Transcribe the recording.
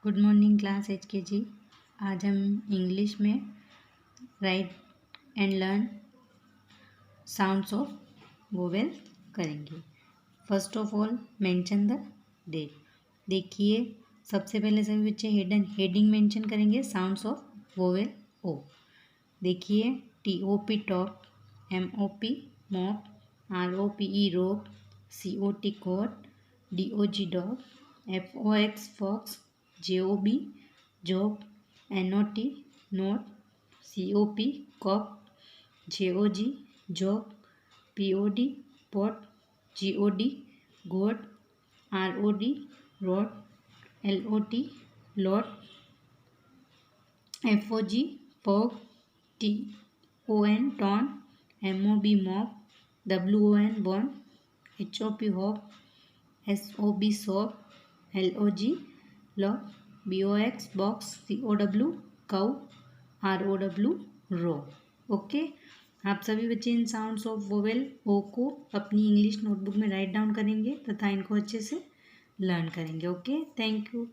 Good morning class HKG। आज हम English में right and learn sounds of vowel करेंगे। First of all mention the date. देखिए सबसे पहले सभी बच्चे हेडिंग मेंशन करेंगे साउंड्स ऑफ वोवेल ओ। देखिए TOP top, MOP mop, ROPE rope, COT coat, DOG dog, FOX fox, JOB job, NOT note, COP corp, JOG job, POD pot, GOD गोड, ROD road, LOT lot, FOG fog, TON ton, MOB mop, WON बॉन, HOP hop, SOB shop, LOG lock, BOX box, COW cow, ROW रो। Okay, आप सभी बच्चे इन sounds of vowel ओ को अपनी English notebook में write down करेंगे तथा इनको अच्छे से लर्न करेंगे। Okay, thank you.